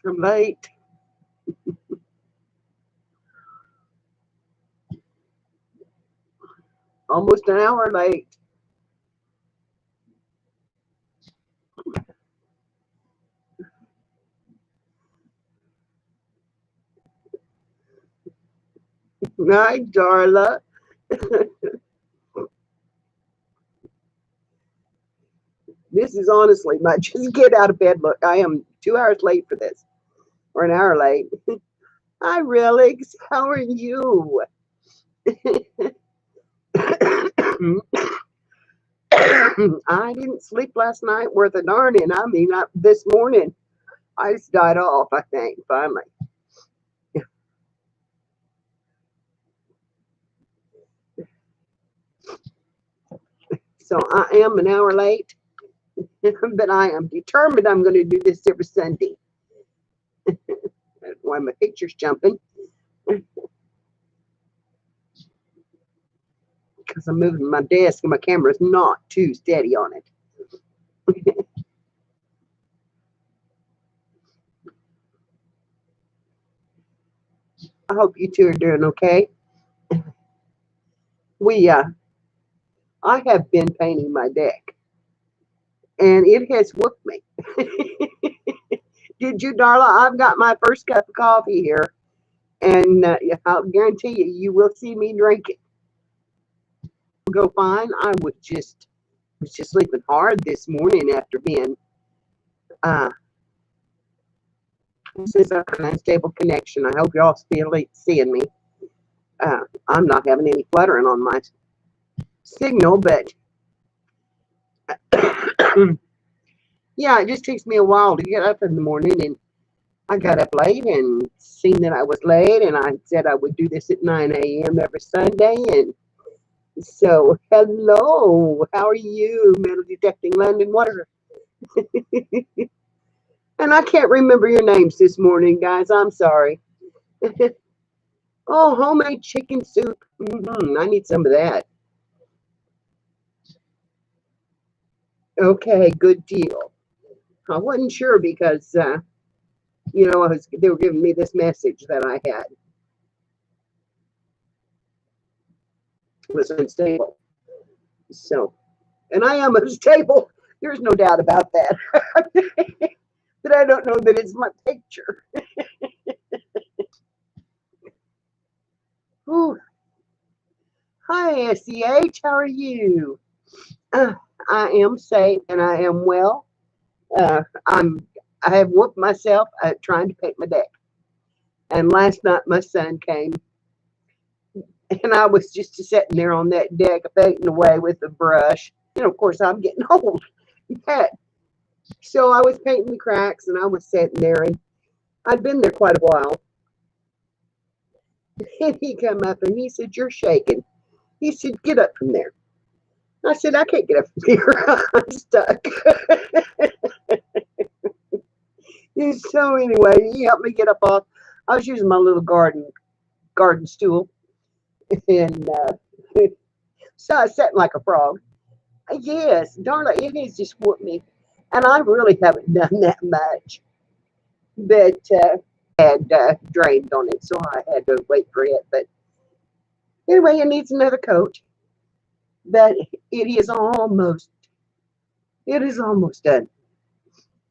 I'm late. Almost an hour late. Night, Darla. This is honestly my just get out of bed look. I am 2 hours late for this, or an hour late. Hi, Relix. How are you? I didn't sleep last night worth a darn, and I mean, this morning I just died off. I think finally. So I am an hour late, but I am determined I'm going to do this every Sunday. That's why my picture's jumping, because I'm moving my desk and my camera's not too steady on it. I hope you two are doing okay. We I have been painting my deck, and it has whooped me. Did you, Darla? I've got my first cup of coffee here, and I'll guarantee you, you will see me drink it. Go fine. I was just sleeping hard this morning after being uh this is an unstable connection. I hope y'all still seeing me. I'm not having any fluttering on my signal, but yeah, it just takes me a while to get up in the morning, and I got up late and seen that I was late, and I said I would do this at 9 a.m. every Sunday, and so hello, how are you, Metal Detecting London? What are and I can't remember your names this morning, guys. I'm sorry. Oh, homemade chicken soup. I need some of that. Okay, good deal. I wasn't sure because they were giving me this message that I had was unstable. So, and I am unstable. There's no doubt about that. But I don't know that it's my picture. Ooh. Hi, SEH. How are you? Uh, I am safe and I am well. I have whooped myself trying to paint my deck. And last night my son came, and I was just sitting there on that deck painting away with the brush. Of course, I'm getting old. So I was painting the cracks, and I was sitting there, and I'd been there quite a while. And he come up and he said, "You're shaking." He said, "Get up from there." I said, "I can't get up from here. I'm stuck." So anyway, he helped me get up off. I was using my little garden stool, and so I was sitting like a frog. Yes, Darla, it has just whooped me, and I really haven't done that much. But had drained on it, so I had to wait for it. But anyway, it needs another coat. But it is almost done.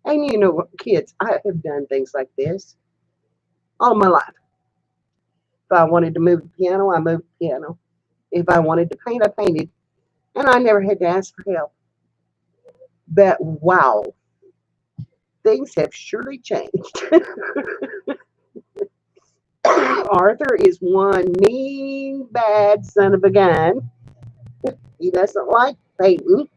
And kids, I have done things like this all my life. If I wanted to move the piano, I moved the piano. If I wanted to paint, I painted. And I never had to ask for help. But wow, things have surely changed. Arthur is one mean, bad son of a gun. He doesn't like painting.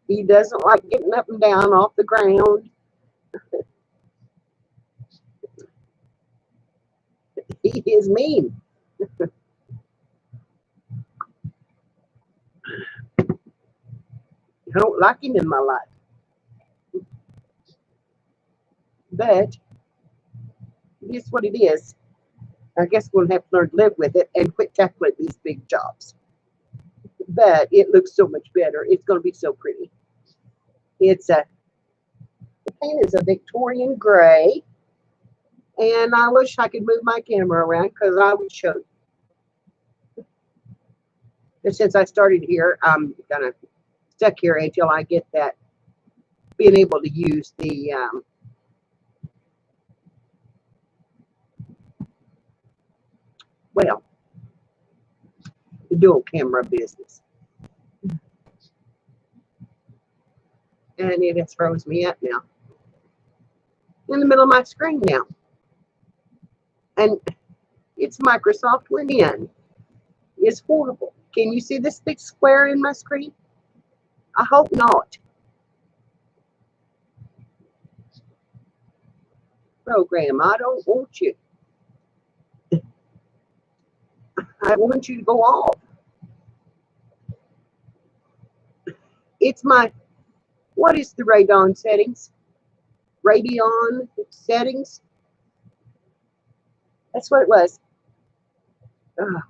He doesn't like getting up and down off the ground. He is mean. I don't like him in my life. But it is what it is. I guess we'll have to learn to live with it and quit tackling these big jobs. But it looks so much better. It's going to be so pretty. It's paint is a Victorian gray. And I wish I could move my camera around because I would show you. But since I started here, I'm kind of stuck here until I get that, being able to use the well, the dual camera business. And it has froze me up now. In the middle of my screen now. And it's Microsoft Win. It's horrible. Can you see this big square in my screen? I hope not. Program, I don't want you. I want you to go off. It's my, what is the Radeon settings? Radeon settings? That's what it was. Ugh.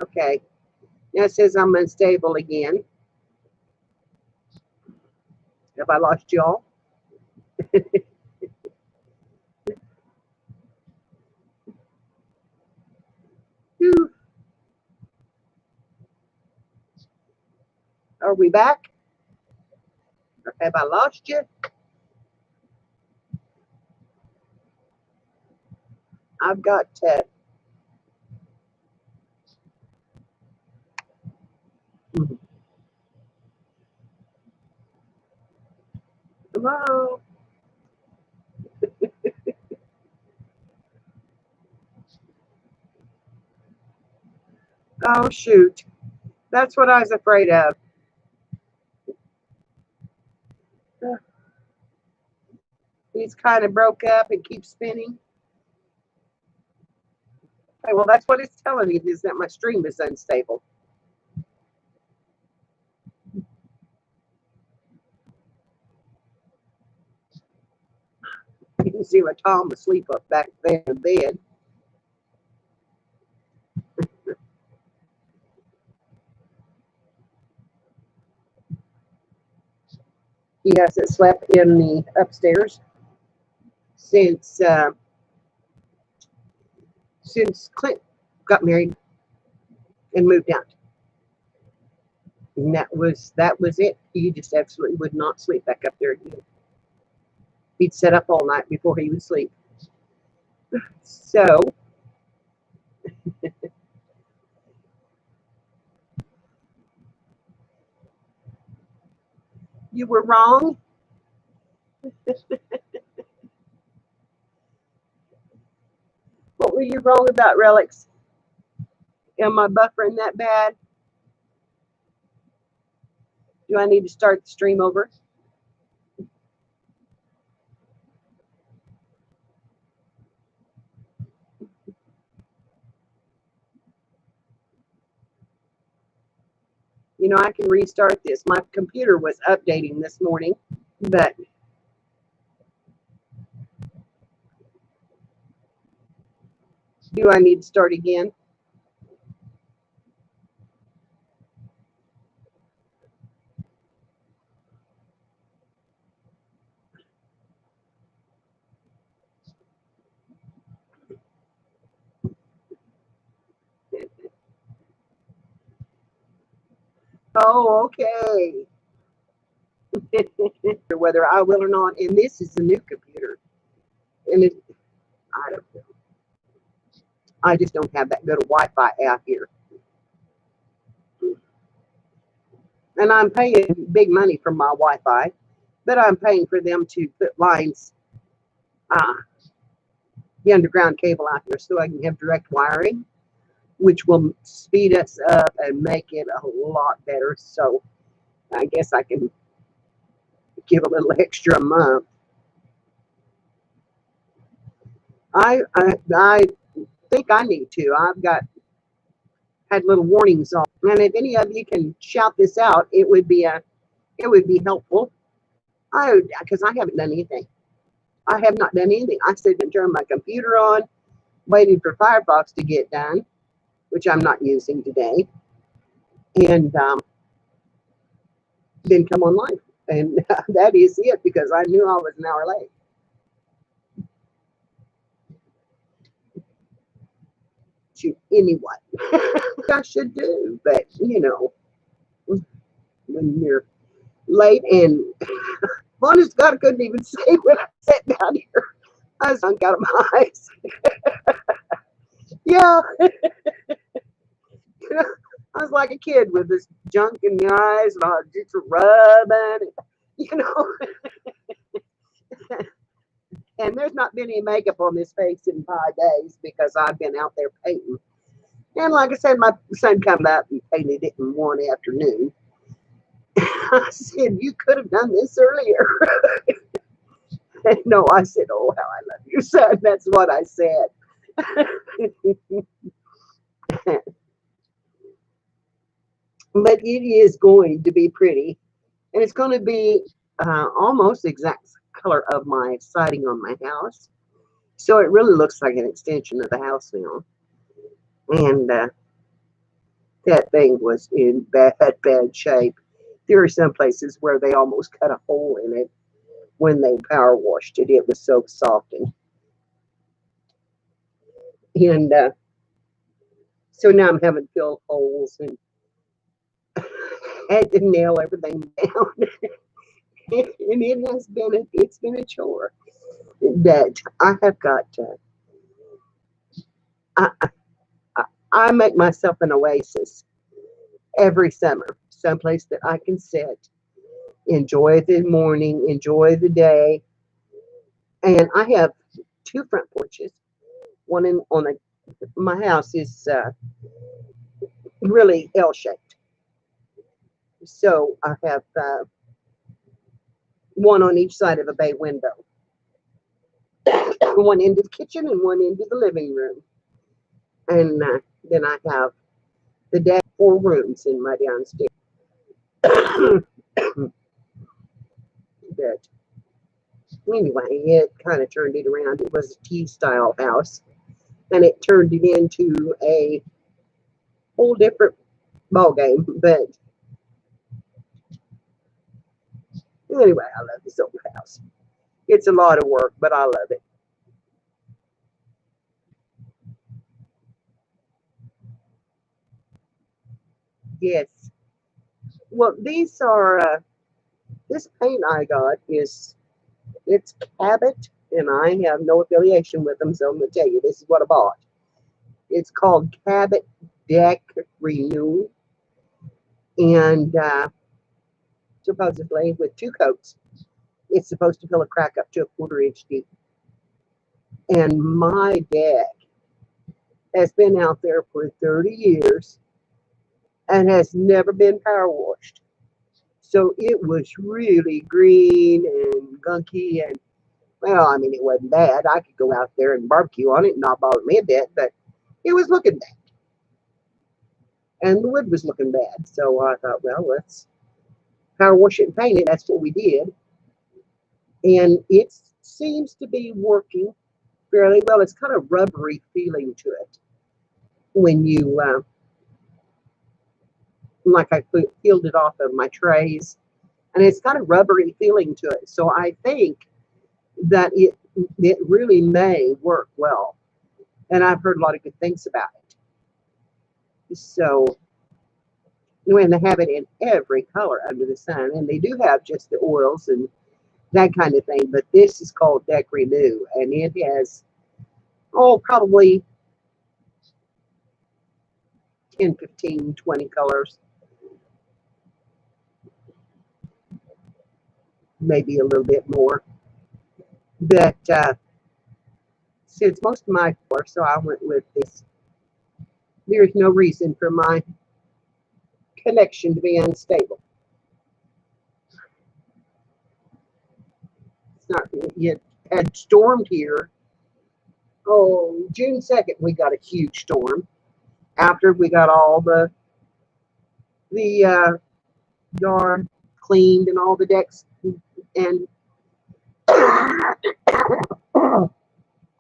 Okay. Now it says I'm unstable again. Have I lost y'all? Are we back? Or have I lost you? I've got hello. Oh shoot. That's what I was afraid of. He's kind of broke up and keeps spinning. Okay, well, that's what it's telling me, is that my stream is unstable. You can see my Tom asleep up back there in bed. He hasn't slept in the upstairs since Clint got married and moved out. And that was it. He just absolutely would not sleep back up there again. He'd sit up all night before he would sleep. So you were wrong. What were you wrong about, Relics? Am I buffering that bad? Do I need to start the stream over? You know, I can restart this. My computer was updating this morning, but do I need to start again? Oh, okay. Whether I will or not, and this is the new computer, and I don't know. I just don't have that good of Wi-Fi out here, and I'm paying big money for my Wi-Fi, but I'm paying for them to put lines, the underground cable out there, so I can have direct wiring, which will speed us up and make it a lot better. So I guess I can give a little extra a month. I think I need to. I've had little warnings on, and if any of you can shout this out, it would be helpful. Because I haven't done anything. I have not done anything. I sit and turn my computer on, waiting for Firefox to get done, which I'm not using today, and then come online. And that is it, because I knew I was an hour late. To anyone. I should do, but you know, when you're late, and honest God, I couldn't even say when I sat down here. I was sunk out of my eyes. Yeah, I was like a kid with this junk in the eyes, and I was just rubbing it, you know. And there's not been any makeup on this face in 5 days because I've been out there painting. And like I said, my son came up and painted it in one afternoon. I said, "You could have done this earlier." No, I said, "Oh, how I love you, son." That's what I said. But it is going to be pretty. And it's going to be almost the exact color of my siding on my house. So it really looks like an extension of the house now. And that thing was in bad, bad shape. There are some places where they almost cut a hole in it when they power washed it. It was so soft. And so now I'm having filled holes and had to nail everything down. And it's been a chore that I have got to. I make myself an oasis every summer, someplace that I can sit, enjoy the morning, enjoy the day. And I have two front porches. One my house is really L-shaped. So I have one on each side of a bay window, one into the kitchen and one into the living room. And then I have the deck, 4 rooms in my downstairs. But anyway, it kind of turned it around. It was a T-style house, and it turned it into a whole different ball game. But anyway, I love this old house. It's a lot of work, but I love it. Yes. Well, these are this paint I got it's Cabot, and I have no affiliation with them, so I'm going to tell you this is what I bought. It's called Cabot Deck Renew, and supposedly with 2 coats, it's supposed to fill a crack up to a 1/4 inch deep. And my deck has been out there for 30 years and has never been power washed. So it was really green and gunky, and well, I mean, it wasn't bad. I could go out there and barbecue on it and not bother me a bit, but it was looking bad. And the wood was looking bad. So I thought, well, let's power wash it and paint it. That's what we did. And it seems to be working fairly well. It's kind of rubbery feeling to it when you, like I peeled it off of my trays, and it's got a rubbery feeling to it. So I think that it really may work well. And I've heard a lot of good things about it. So, and they have it in every color under the sun. And they do have just the oils and that kind of thing. But this is called Deck Renew. And it has, probably 10, 15, 20 colors. Maybe a little bit more. But since most of my color, so I went with this. There's no reason for my connection to be unstable. It's not, it had stormed here. Oh, June 2nd, we got a huge storm. After we got all the yard cleaned and all the decks and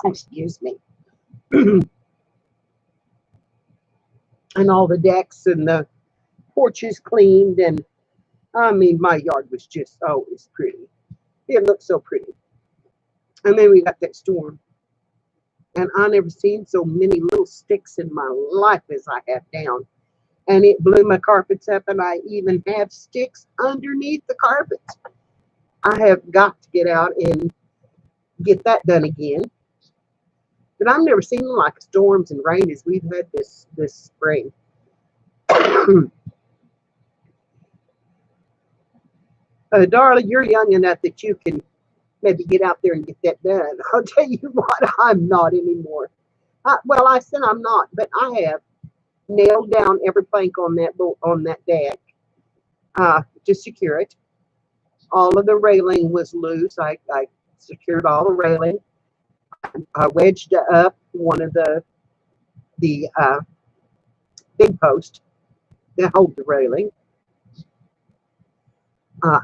excuse me, and all the decks and the porches cleaned, and I mean, my yard was just always pretty. It looked so pretty. And then we got that storm. And I never seen so many little sticks in my life as I have down. And it blew my carpets up, and I even have sticks underneath the carpets. I have got to get out and get that done again. But I've never seen like storms and rain as we've had this spring. Darla, you're young enough that you can maybe get out there and get that done. I'll tell you what, I'm not anymore. Well, I said I'm not, but I have nailed down every plank on that deck to secure it. All of the railing was loose. I secured all the railing. I wedged up one of the big posts that hold the railing.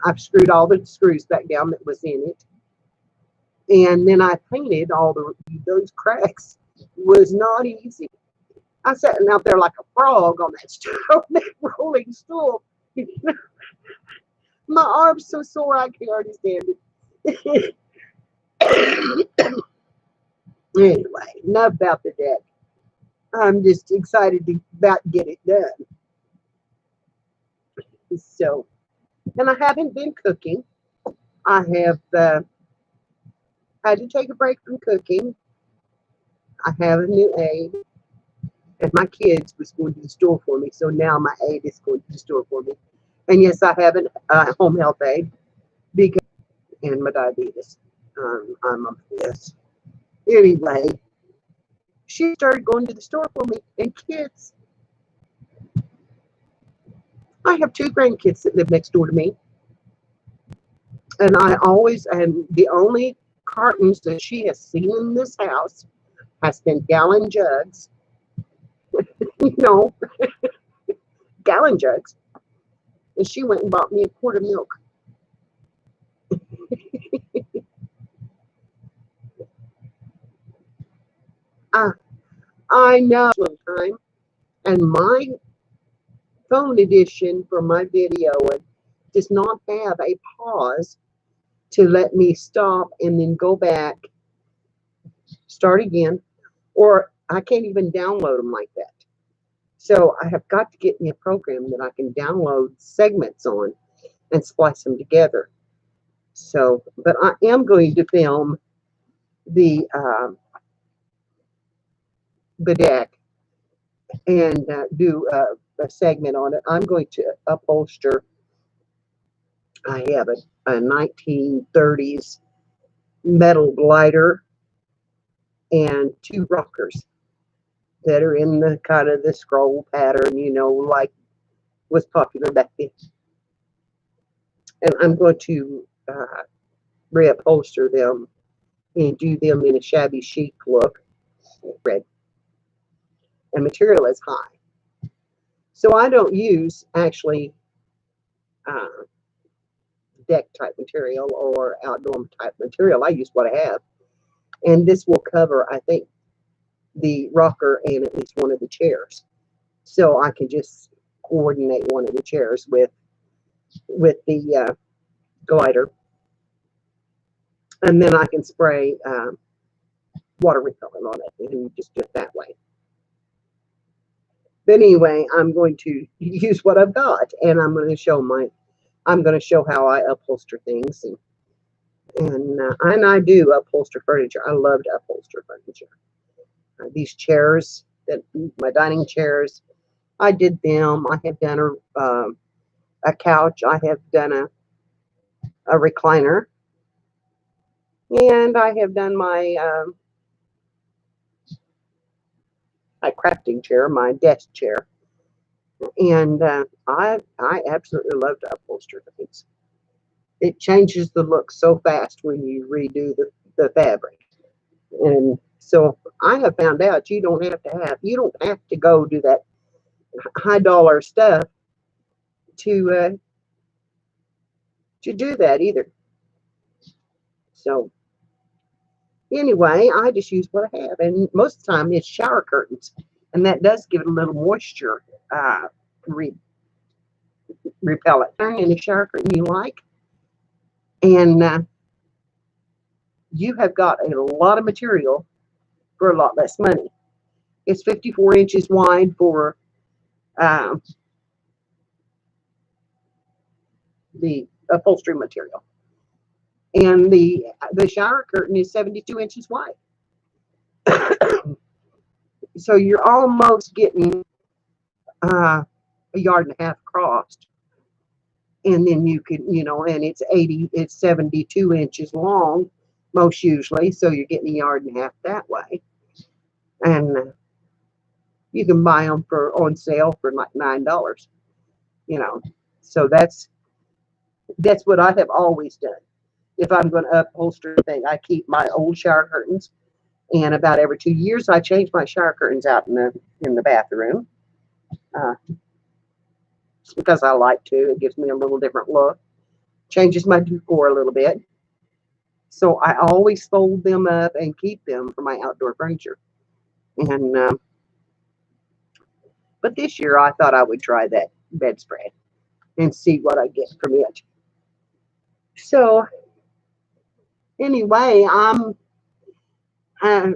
I've screwed all the screws back down that was in it. And then I painted all those cracks. Was not easy. I sat out there like a frog on that rolling stool. My arm's so sore I can hardly stand it. Anyway, enough about the deck. I'm just excited to about get it done. So, and I haven't been cooking. I have had to take a break from cooking. I have a new aide, and my kids was going to the store for me, so now my aide is going to the store for me. And yes, I have a home health aide because and my diabetes. I'm a mess. Anyway, she started going to the store for me, and kids. I have 2 grandkids that live next door to me, and the only cartons that she has seen in this house has been gallon jugs. Gallon jugs. And she went and bought me a quart of milk. I know one time, and my phone edition for my video does not have a pause to let me stop and then go back, start again, or I can't even download them like that. So I have got to get me a program that I can download segments on and splice them together. So, but I am going to film the deck and do a segment on it. I'm going to upholster. I have a 1930s metal glider and 2 rockers that are in the kind of the scroll pattern, like was popular back then. And I'm going to reupholster them and do them in a shabby chic look. Red. And material is high. So I don't use actually deck type material or outdoor type material. I use what I have. And this will cover, I think, the rocker and at least one of the chairs. So I can just coordinate one of the chairs with the glider. And then I can spray water repellent on it and just do it that way. But anyway, I'm going to use what I've got, and I'm going to show how I upholster things, and I do upholster furniture. I love to upholster furniture. These chairs, my dining chairs, I did them. I have done a couch. I have done a recliner, and I have done my crafting chair, my desk chair. And I absolutely love to upholster things. It changes the look so fast when you redo the fabric. And so I have found out you don't have to go do that high dollar stuff to do that either. So anyway, I just use what I have, and most of the time it's shower curtains, and that does give it a little moisture repellent and a shower curtain you like, and you have got a lot of material for a lot less money. It's 54 inches wide for the upholstery material, and the shower curtain is 72 inches wide. So you're almost getting a yard and a half across, and then you can, and it's 72 inches long most usually, so you're getting a yard and a half that way, and you can buy them on sale for like $9, so that's what I have always done. If I'm going to upholster a thing, I keep my old shower curtains, and about every 2 years I change my shower curtains out in the bathroom. It's because I like to. It gives me a little different look, changes my decor a little bit. So I always fold them up and keep them for my outdoor furniture. And but this year I thought I would try that bedspread and see what I get from it. So anyway, I'm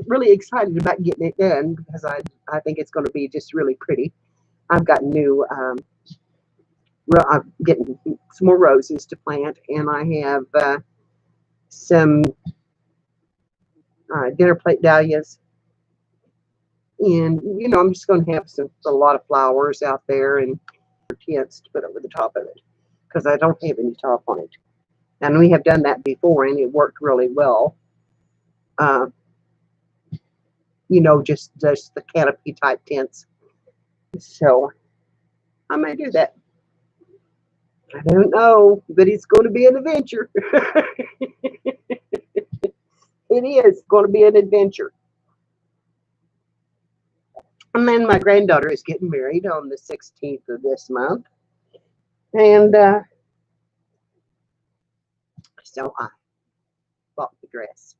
really excited about getting it done because I think it's going to be just really pretty. I've got new, I'm getting some more roses to plant, and I have some dinner plate dahlias. And, I'm just going to have a lot of flowers out there and tents to put over the top of it because I don't have any top on it. And we have done that before, and it worked really well. Just the canopy type tents. So I may do that. I don't know, but it's going to be an adventure. It is going to be an adventure. And then my granddaughter is getting married on the 16th of this month. And so I bought the dress.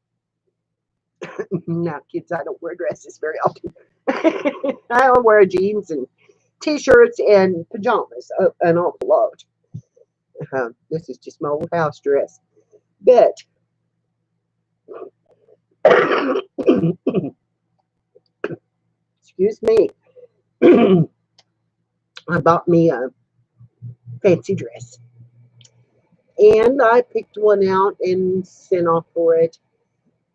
Now, kids, I don't wear dresses very often. I will wear jeans and t-shirts and pajamas an awful lot. This is just my old house dress. But excuse me. I bought me a fancy dress. And I picked one out and sent off for it.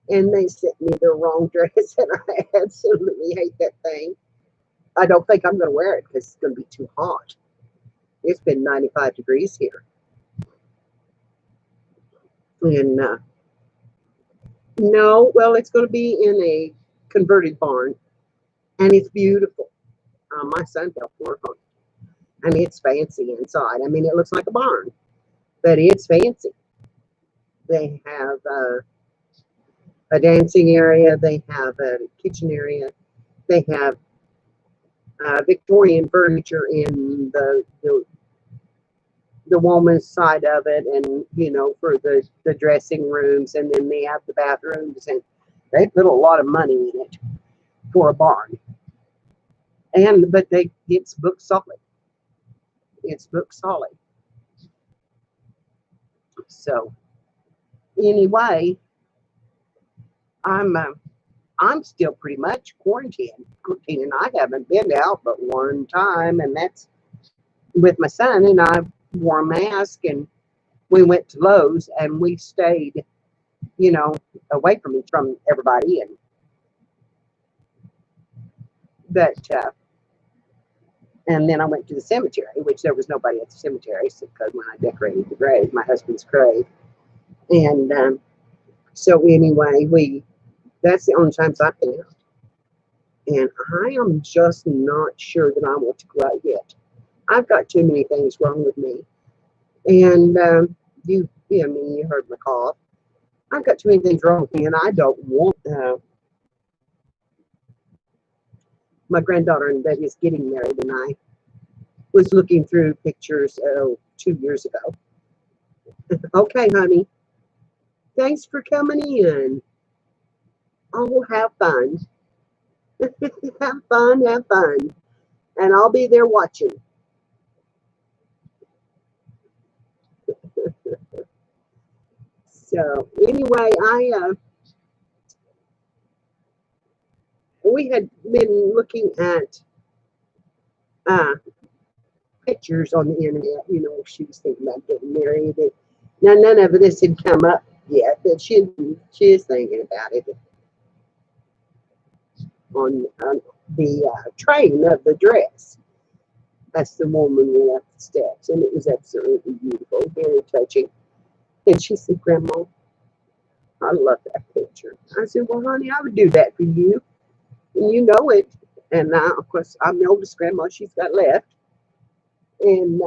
And they sent me the wrong dress, and I absolutely hate that thing. I don't think I'm going to wear it because it's going to be too hot. It's been 95 degrees here. And no, well, it's going to be in a converted barn, and it's beautiful. My son helped work on it. I mean, it's fancy inside. I mean, it looks like a barn, but it's fancy. They have a dancing area. They have a kitchen area. They have Victorian furniture in the woman's side of it, and for the dressing rooms, and then they have the bathrooms, and they put a lot of money in it for a barn. But it's book solid. It's book solid. So anyway, I'm still pretty much quarantined, and I haven't been out but one time, and that's with my son. And I wore a mask, and we went to Lowe's, and we stayed, away from everybody. And then I went to the cemetery, which there was nobody at the cemetery, because when I decorated the grave, my husband's grave, and so anyway, that's the only times I've been out. And I am just not sure that I want to go out yet. I've got too many things wrong with me. And you heard my cough. I've got too many things wrong with me, and I don't want my granddaughter and Betty is getting married, and I was looking through pictures 2 years ago. Okay, honey. Thanks for coming in. Oh, have fun. Have fun. And I'll be there watching. So anyway, we had been looking at uh, pictures on the internet. You know, she was thinking about getting married. And now none of this had come up yet, but she is thinking about it on the train of the dress. That's the woman went up the steps, and it was absolutely beautiful, very touching. And she said, "Grandma, I love that picture." I said, "Well, honey, I would do that for you, and you know it." And now, of course, I'm the oldest grandma she's got left, and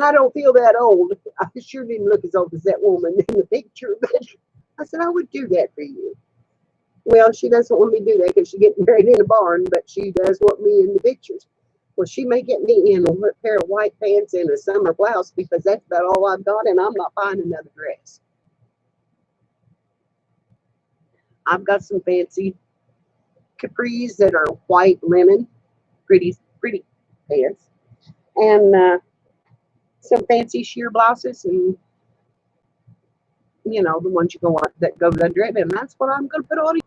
I don't feel that old. I sure didn't look as old as that woman in the picture, but I said I would do that for you. Well, she doesn't want me to do that because she's getting married in a barn, but she does want me in the pictures. Well, she may get me in a pair of white pants and a summer blouse because that's about all I've got, and I'm not buying another dress. I've got some fancy capris that are white linen, pretty pants, and some fancy sheer blouses, and you know the ones you go on that go under it, and that's what I'm going to put on.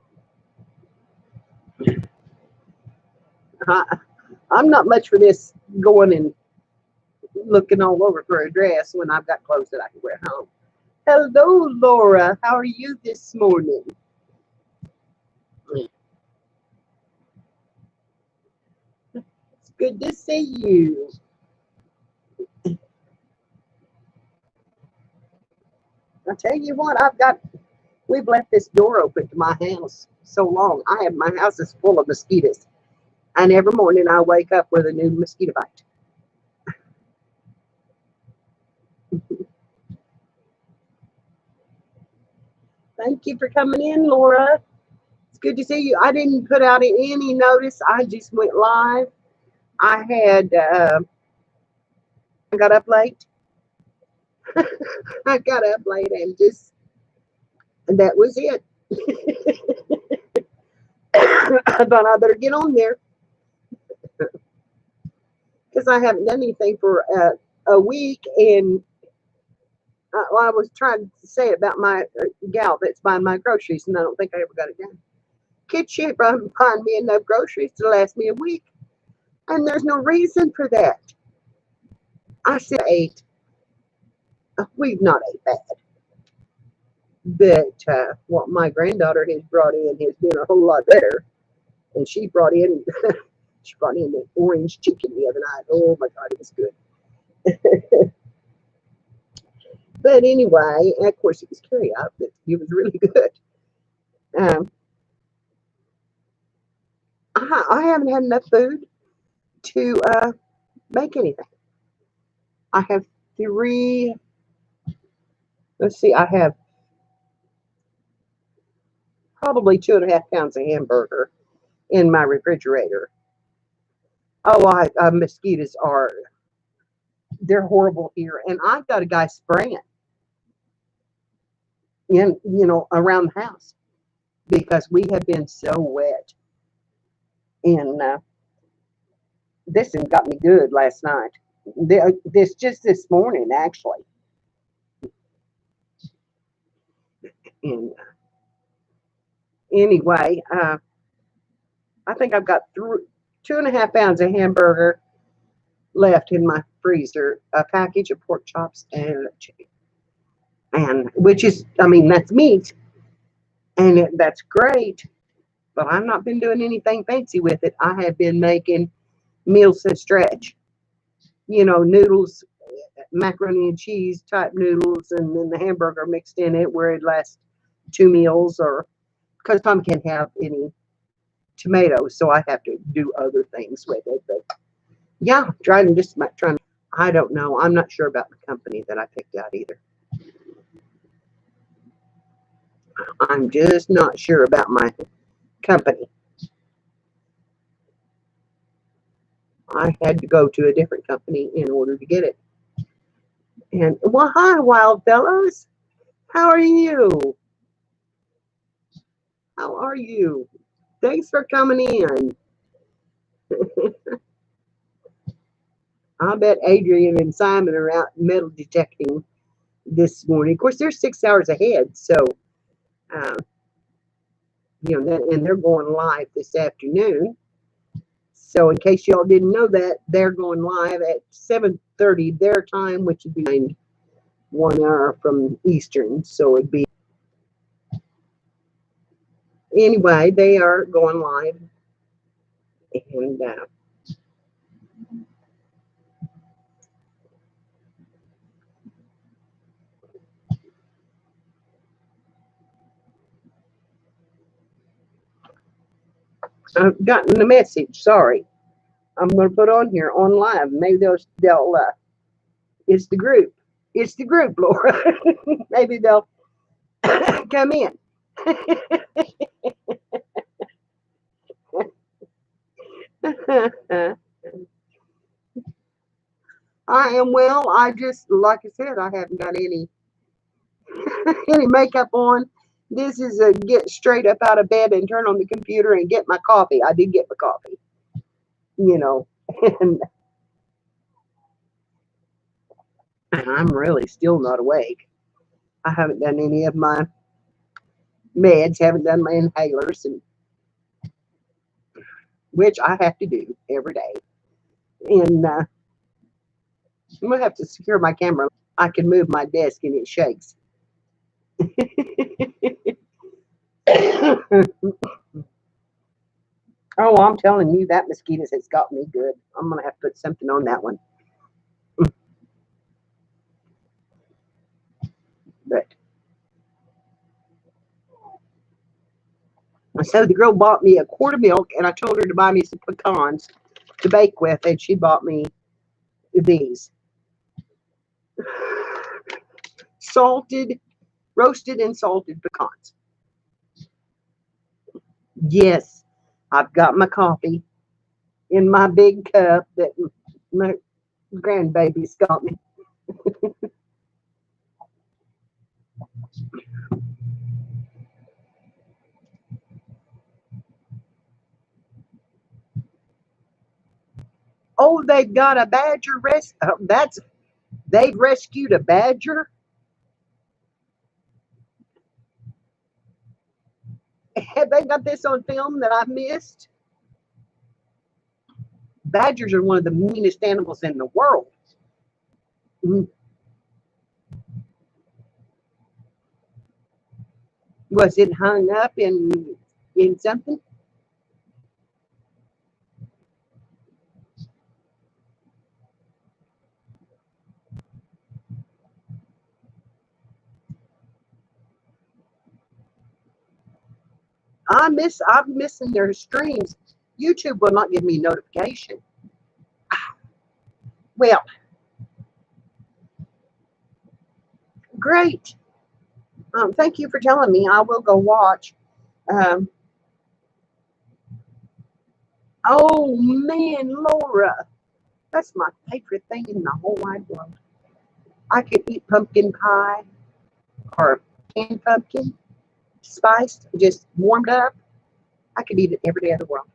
I'm not much for this going and looking all over for a dress when I've got clothes that I can wear home. Hello, Laura. How are you this morning? It's good to see you. I tell you what, we've left this door open to my house so long. My house is full of mosquitoes. And every morning I wake up with a new mosquito bite. Thank you for coming in, Laura. It's good to see you. I didn't put out any notice. I just went live. I got up late. I got up late and that was it. I thought I better get on there because I haven't done anything for a week, and I was trying to say about my gal that's buying my groceries, and I don't think I ever got it done. Kid, she ain't buying me enough groceries to last me a week, and there's no reason for that. I said ate. We've not ate bad, but what my granddaughter has brought in has been a whole lot better, and she brought in the orange chicken the other night. Oh my God, it was good. But anyway, of course, it was carry out, but it was really good. I haven't had enough food to make anything. I have I have probably 2.5 pounds of hamburger in my refrigerator. Oh, mosquitoes they're horrible here. And I've got a guy spraying around the house because we have been so wet. And this one got me good last night. This morning, actually. And anyway, I think I've got 2.5 pounds of hamburger left in my freezer, a package of pork chops, and chicken. And that's meat, and that's great. But I've not been doing anything fancy with it. I have been making meals that stretch. Noodles, macaroni and cheese type noodles, and then the hamburger mixed in it where it lasts 2 meals, or because Tom can't have any tomatoes, so I have to do other things with it. But yeah, trying. I don't know. I'm not sure about the company that I picked out either. I'm just not sure about my company. I had to go to a different company in order to get it. And well, hi, wild fellows. How are you? How are you? Thanks for coming in. I bet Adrian and Simon are out metal detecting this morning. Of course, they're 6 hours ahead, so and they're going live this afternoon. So in case y'all didn't know that, they're going live at 7:30 their time, which would be 1 hour from Eastern. So it'd be anyway. They are going live, and I've gotten the message. Sorry, I'm going to put on here on live. Maybe they'll it's the group. It's the group, Laura. Maybe they'll come in. I am well. I just, like I said, I haven't got any any makeup on. This is a get straight up out of bed and turn on the computer and get my coffee. I did get my coffee, and I'm really still not awake. I haven't done any of my meds, haven't done my inhalers, and which I have to do every day. And I'm gonna have to secure my camera. I can move my desk and it shakes. Oh, I'm telling you, that mosquitoes has got me good. I'm gonna have to put something on that one. But so the girl bought me a quart of milk, and I told her to buy me some pecans to bake with, and she bought me these roasted and salted pecans. Yes, I've got my coffee in my big cup that my grandbaby's got me. Oh, they've got a badger they've rescued a badger. Have they got this on film that I've missed? Badgers are one of the meanest animals in the world. Was it hung up in something? I'm missing their streams. YouTube will not give me notification. Well, great. Thank you for telling me. I will go watch. Oh man, Laura, that's my favorite thing in the whole wide world. I could eat pumpkin pie or canned pumpkin, spiced, just warmed up. I could eat it every day of the world.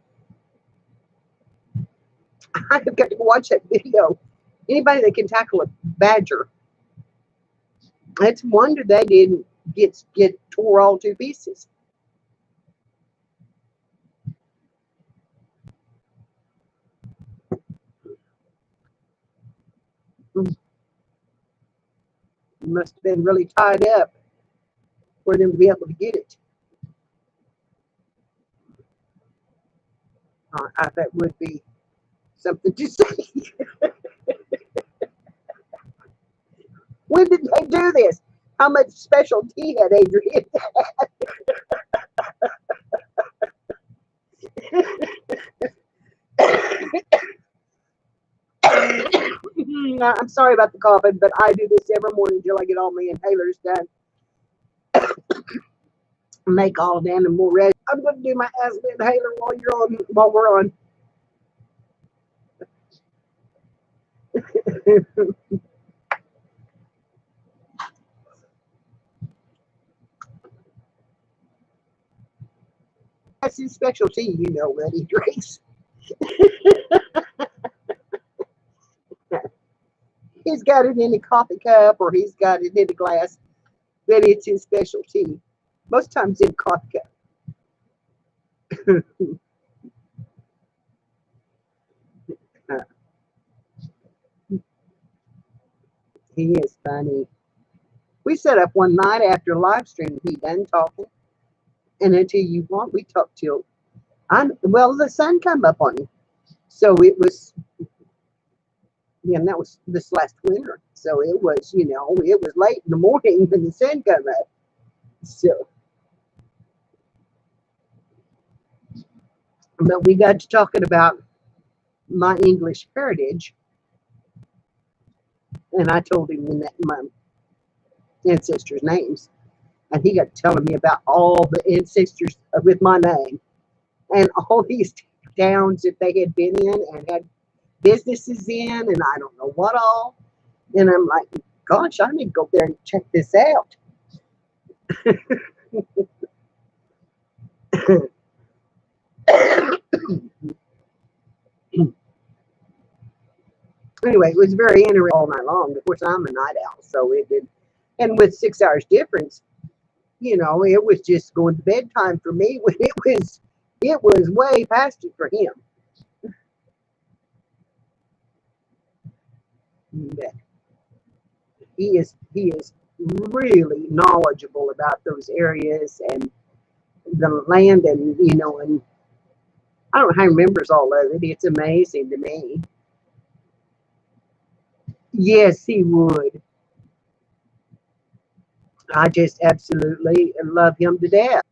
I've got to watch that video. Anybody that can tackle a badger, it's a wonder they didn't get tore all to pieces. Must have been really tied up for them to be able to get it. That would be something to say. When did they do this? How much special tea had Adrian? I'm sorry about the coughing, but I do this every morning until I get all my inhalers done. Make all the animal ready. I'm going to do my asthma inhaler while we're on. That's his specialty, that he drinks. He's got it in a coffee cup or he's got it in a glass, but it's his specialty. Most times in a coffee cup. He is funny. We set up one night after live stream. He done talking, and I tell you what, we talked till well, the sun come up on him. So it was, yeah, and that was this last winter. So it was, it was late in the morning when the sun come up. So, but we got to talking about my English heritage, and I told him my ancestors' names, and he got telling me about all the ancestors with my name and all these towns that they had been in and had businesses in, and I don't know what all. And I'm like, gosh, I need to go there and check this out. Anyway, it was very interesting all night long. Of course, I'm a night owl, so it did. And with 6 hours difference, it was just going to bedtime for me. When it was way past it for him. Yeah. He is really knowledgeable about those areas and the land, and and I don't know how he remembers all of it. It's amazing to me. Yes, he would. I just absolutely love him to death.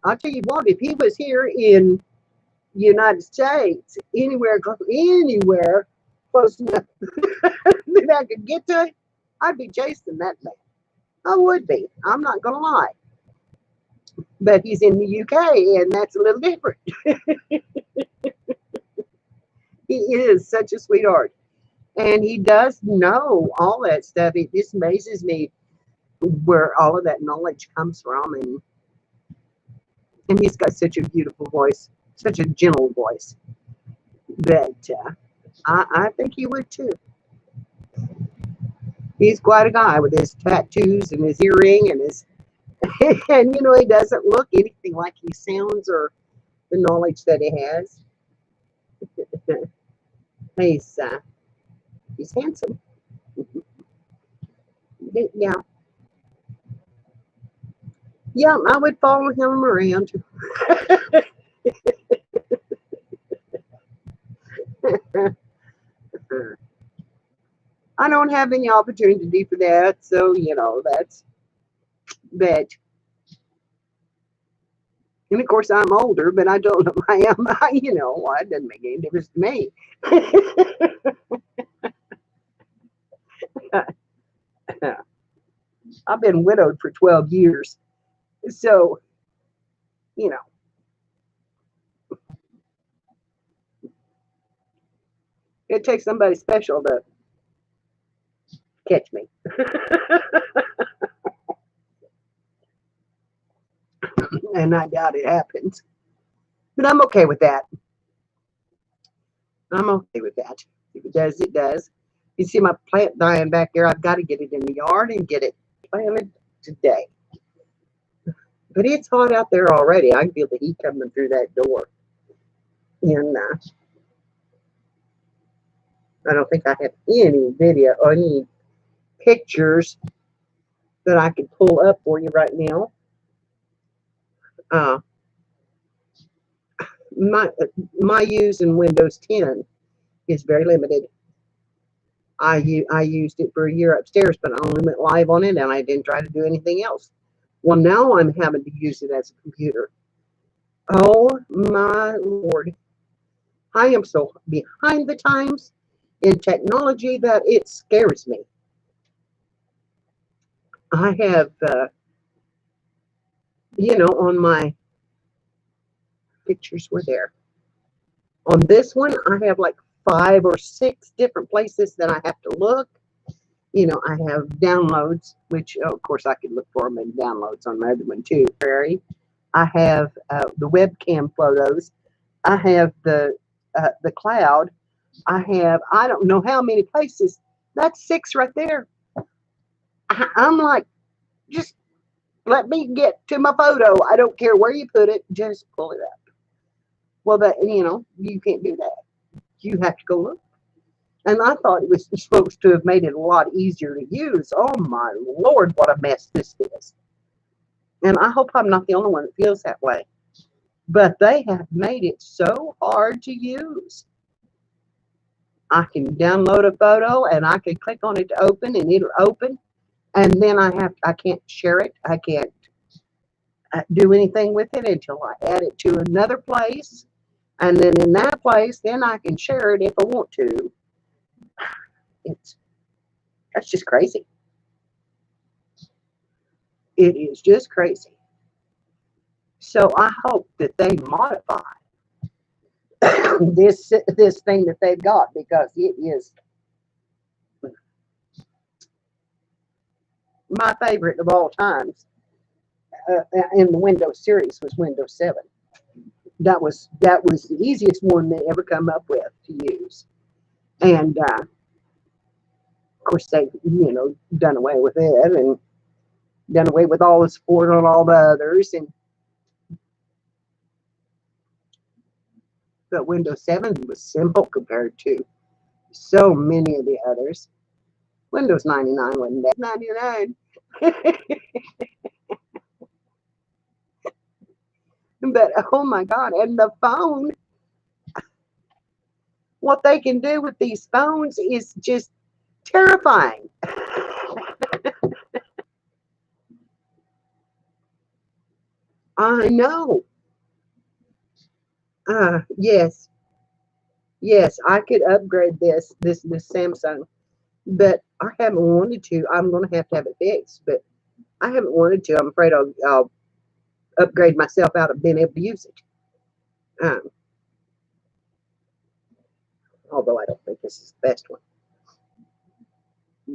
I'll tell you what, if he was here in the United States, anywhere close enough that I could get to it, I'd be chasing that man. I would be. I'm not going to lie. But he's in the UK, and that's a little different. He is such a sweetheart. And he does know all that stuff. It just amazes me where all of that knowledge comes from. And he's got such a beautiful voice, such a gentle voice, that I think he would too. He's quite a guy with his tattoos and his earring and his, and he doesn't look anything like he sounds or the knowledge that he has. He's handsome. Yeah. Yeah, I would follow him around. I don't have any opportunity for that, so that's that. And of course, I'm older, but I don't know. It doesn't make any difference to me. I've been widowed for 12 years, so it takes somebody special to catch me. And I doubt it happens. But I'm okay with that. I'm okay with that. If it does, it does. You see my plant dying back there. I've got to get it in the yard and get it planted today. But it's hot out there already. I can feel the heat coming through that door. And I don't think I have any video or any pictures that I can pull up for you right now. My use in Windows 10 is very limited. I used it for a year upstairs, but I only went live on it, and I didn't try to do anything else. Well, now I'm having to use it as a computer. Oh my Lord. I am so behind the times in technology that it scares me. I have, on my pictures were there. On this one, I have like 5 or 6 different places that I have to look. I have downloads, which of course I could look for them in downloads on my other one too. I have the webcam photos. I have the cloud. I don't know how many places That's 6 right there. I'm like, just let me get to my photo. I don't care where you put it. Just pull it up. Well, you can't do that. You have to go look. And I thought it was supposed to have made it a lot easier to use. Oh my Lord, what a mess this is. And I hope I'm not the only one that feels that way. But they have made it so hard to use. I can download a photo and I can click on it to open and it'll open. And then I can't share it. I can't do anything with it until I add it to another place. And then in that place, then I can share it if I want to. That's just crazy. It is just crazy. So I hope that they modify this thing that they've got, because it is my favorite of all times. In the Windows series was Windows 7. That was the easiest one they ever come up with to use. And of course they've done away with it and done away with all the support on all the others. But Windows 7 was simple compared to so many of the others. Windows 99 wasn't that 99. But oh my God, and the phone, what they can do with these phones is just terrifying. I know. Yes, I could upgrade this Samsung, but I haven't wanted to. I'm going to have it fixed, but I haven't wanted to. I'm afraid I'll upgrade myself out of being able to use it. Although I don't think this is the best one.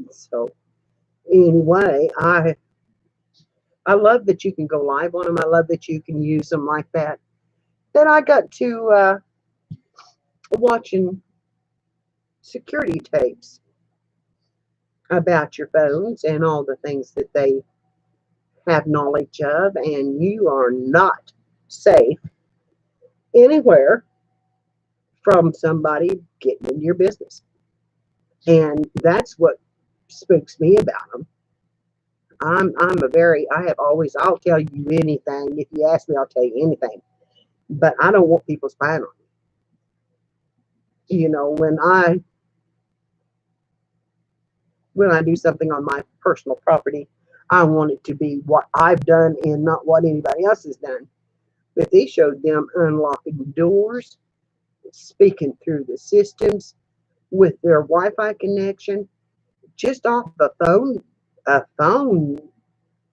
So anyway, I love that you can go live on them. I love that you can use them like that. Then I got to watching security tapes about your phones and all the things that they have knowledge of, and you are not safe anywhere from somebody getting into your business. And that's what spooks me about them. I'll tell you anything. If you ask me, I'll tell you anything. But I don't want people spying on me. When I do something on my personal property, I want it to be what I've done and not what anybody else has done. But they showed them unlocking doors, speaking through the systems with their Wi-Fi connection, just off a phone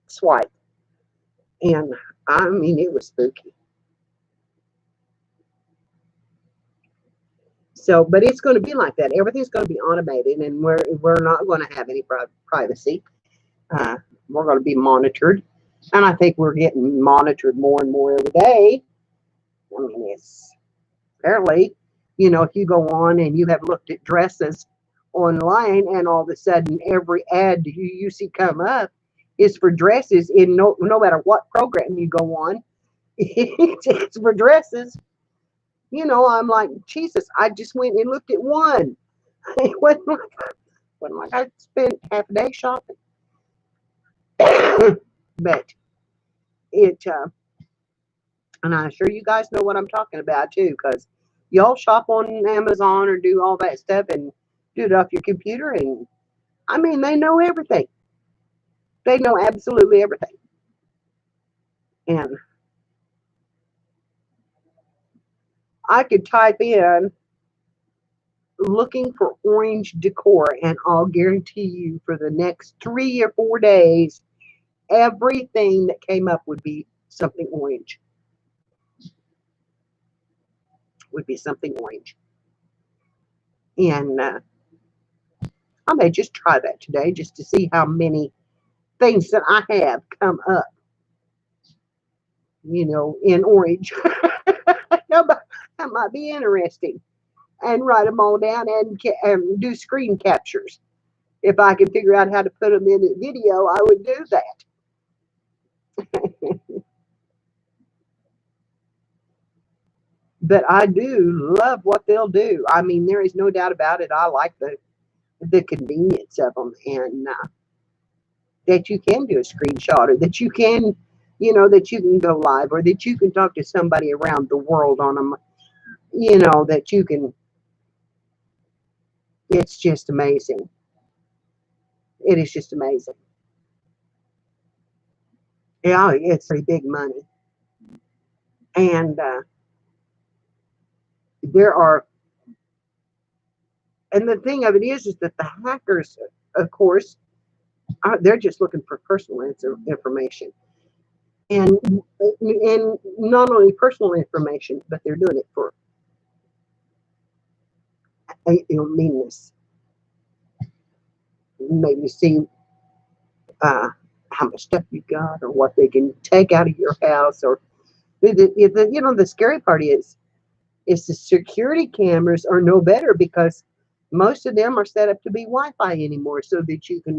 swipe. And I mean, it was spooky. So, but it's going to be like that. Everything's going to be automated, and we're not going to have any privacy. We're going to be monitored, and I think we're getting monitored more and more every day. I mean, it's apparently, if you go on and you have looked at dresses online, and all of a sudden every ad you see come up is for dresses, in no matter what program you go on, it's for dresses. I'm like, Jesus, I just went and looked at one. It wasn't like I spent half a day shopping. But and I'm sure you guys know what I'm talking about too, because y'all shop on Amazon or do all that stuff and do it off your computer, and I mean, they know everything. They know absolutely everything. And I could type in looking for orange decor, and I'll guarantee you for the next 3 or 4 days, everything that came up would be something orange. And I may just try that today just to see how many things that I have come up, in orange. That might be interesting. And write them all down and do screen captures If I could figure out how to put them in a video, I would do that. But I do love what they'll do. I mean, there is no doubt about it. I like the convenience of them, and that you can do a screenshot, or that you can, that you can go live, or that you can talk to somebody around the world on them. That you can. It's just amazing. It is just amazing. Yeah, it's pretty big money, and there are. And the thing of it is that the hackers, of course, they're just looking for personal information, and not only personal information, but they're doing it for meanness. Maybe see how much stuff you got, or what they can take out of your house, or the scary part is the security cameras are no better, because most of them are set up to be Wi-Fi anymore, so that you can.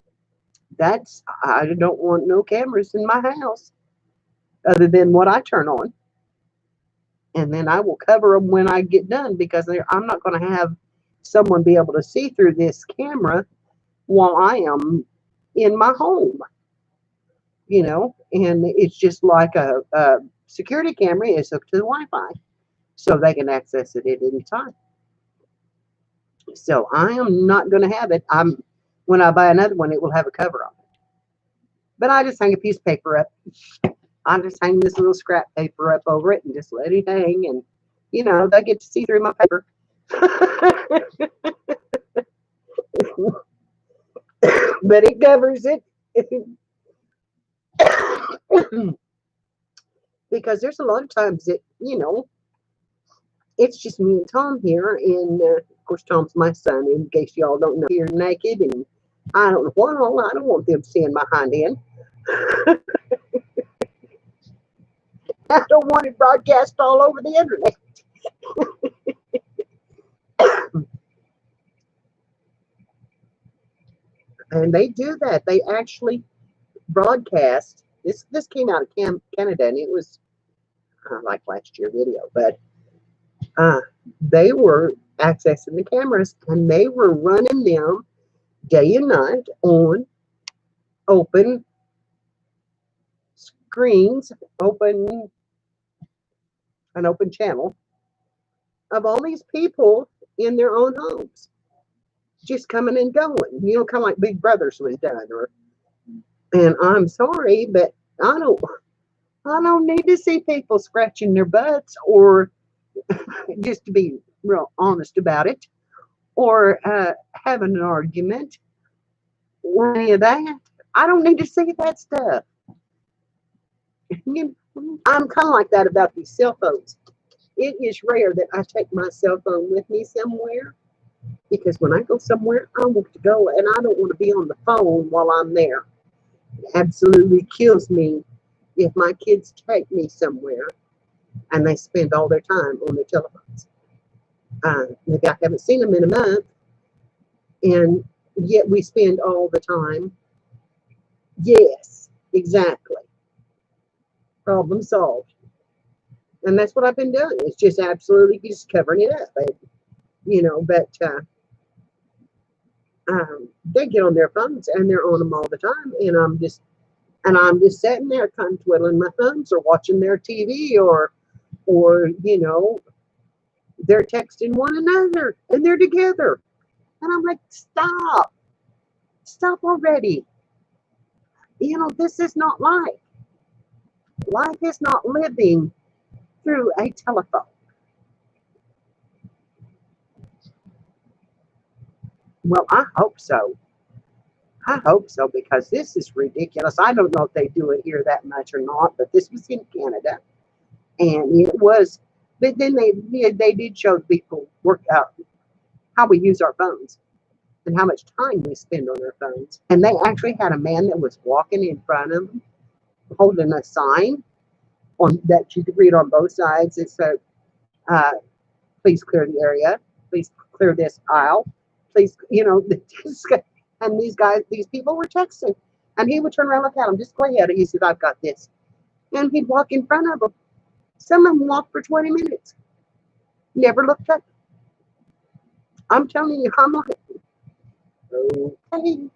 I don't want no cameras in my house other than what I turn on, and then I will cover them when I get done, because I'm not going to have someone be able to see through this camera while I am in my home. And it's just like a security camera is hooked to the Wi-Fi, so they can access it at any time. So I am not going to have it. When I buy another one, it will have a cover on it. But I just hang a piece of paper up. I just hang this little scrap paper up over it and just let it hang, and they get to see through my paper. But it covers it. Because there's a lot of times that it's just me and Tom here, and of course Tom's my son, in case y'all don't know. Here naked, and I don't want them seeing my hind end. I don't want it broadcast all over the internet. And they do that. They actually broadcast. This came out of Canada, and it was like last year video, but they were accessing the cameras, and they were running them day and night on open screens, an open channel of all these people in their own homes, just coming and going, kind of like Big Brothers was done. And I'm sorry, but I don't need to see people scratching their butts, or just to be real honest about it, or having an argument, or any of that. I don't need to see that stuff. I'm kind of like that about these cell phones. It is rare that I take my cell phone with me somewhere, because when I go somewhere, I want to go, and I don't want to be on the phone while I'm there. It absolutely kills me if my kids take me somewhere and they spend all their time on their telephones. Maybe I haven't seen them in a month, and yet we spend all the time. Yes, exactly. Problem solved. And that's what I've been doing. It's just absolutely just covering it up. But they get on their phones, and they're on them all the time, and I'm just sitting there kind of twiddling my thumbs, or watching their TV, or they're texting one another, and they're together, and I'm like, stop already. This is not life. Life is not living through a telephone. Well, I hope so. Because this is ridiculous. I don't know if they do it here that much or not, but this was in Canada, and it was. But then they did show people work out how we use our phones and how much time we spend on our phones. And they actually had a man that was walking in front of them, holding a sign on that you could read on both sides. It said, "Please clear the area. Please clear this aisle. Please," this guy. And these people were texting. And he would turn around and look at them, just go ahead. He said, I've got this. And he'd walk in front of them. Some of them walked for 20 minutes. Never looked up. I'm telling you, I'm like, okay.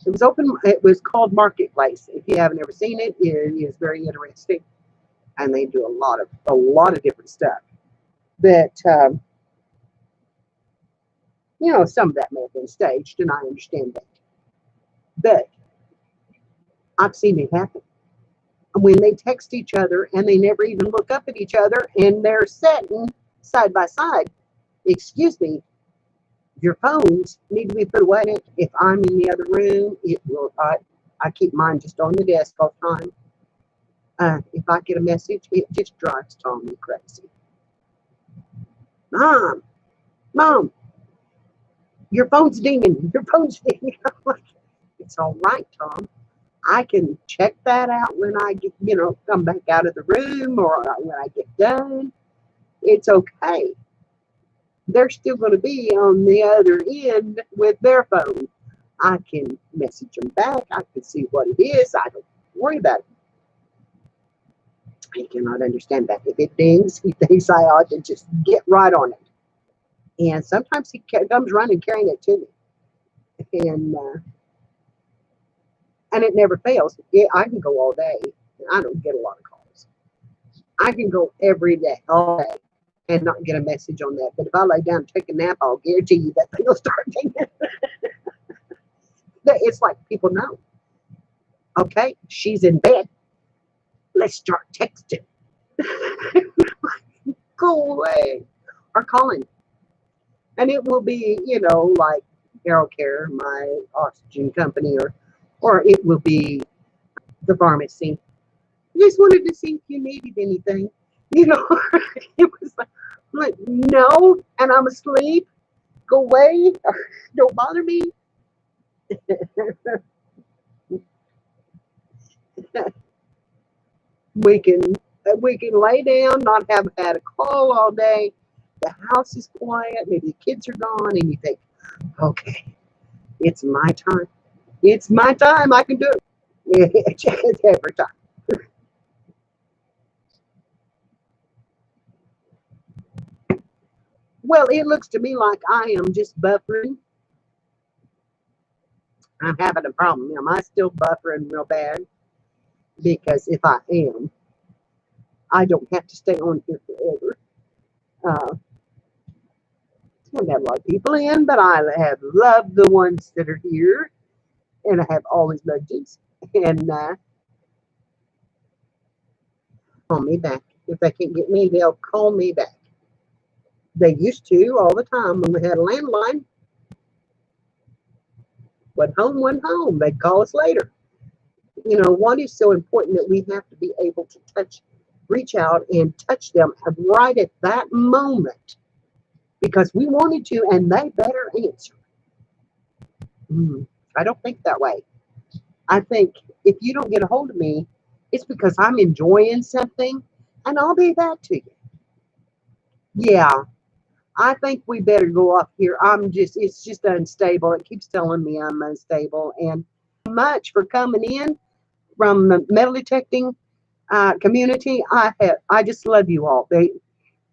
It was open. It was called Marketplace. If you haven't ever seen it, it is very interesting, and they do a lot of different stuff. That some of that may have been staged, and I understand that. But I've seen it happen when they text each other and they never even look up at each other, and they're sitting side by side. Excuse me. Your phones need to be put away. If I'm in the other room, it will. I keep mine just on the desk all the time. If I get a message, it just drives Tommy crazy. Mom, your phone's dinging. Your phone's dinging. I'm like, it's all right, Tom. I can check that out when I get, come back out of the room or when I get done. It's okay. They're still going to be on the other end with their phone. I can message them back. I can see what it is. I don't worry about it. He cannot understand that. If it dings, he thinks I ought to just get right on it. And sometimes he comes running carrying it to me. And it never fails. Yeah, I can go all day. I don't get a lot of calls. I can go every day, all day, and not get a message on that. But if I lay down and take a nap, I'll guarantee you that thing will start dinging. It's like people know. Okay, she's in bed. Let's start texting. Go away. Or calling. And it will be, like AeroCare, my oxygen company, or it will be the pharmacy. Just wanted to see if you needed anything. It was like, no, and I'm asleep. Go away. Don't bother me. we can lay down, not have had a call all day. The house is quiet. Maybe the kids are gone, and you think, okay, it's my time. It's my time. I can do it. It's every time. Well, it looks to me like I am just buffering. I'm having a problem. Am I still buffering real bad? Because if I am, I don't have to stay on here forever. I have a lot of people in, but I have loved the ones that are here, and I have always loved you. And call me back. If they can't get me, they'll call me back. They used to all the time when we had a landline. Went home. They'd call us later. What is so important that we have to be able to reach out and touch them right at that moment because we wanted to, and they better answer. I don't think that way. I think if you don't get a hold of me, it's because I'm enjoying something, and I'll be back to you. Yeah, I think we better go up here. It's just unstable. It keeps telling me I'm unstable. And much for coming in from the metal detecting community. I just love you all. They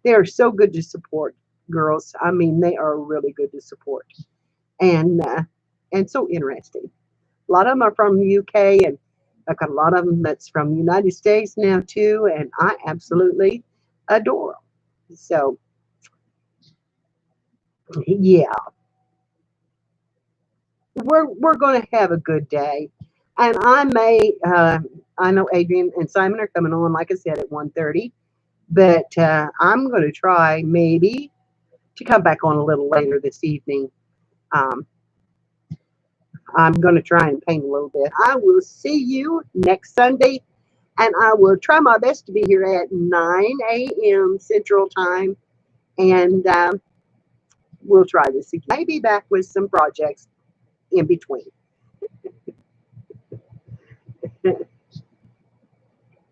are so good to support, girls. I mean, they are really good to support, and so interesting. A lot of them are from the UK, and I've got a lot of them that's from the United States now too, and I absolutely adore them. So, yeah, we're going to have a good day, and I may. I know Adrian and Simon are coming on, like I said, at 1:30, but I'm going to try maybe to come back on a little later this evening. I'm going to try and paint a little bit. I will see you next Sunday, and I will try my best to be here at 9 a.m. Central Time, and we'll try this again. Maybe back with some projects in between.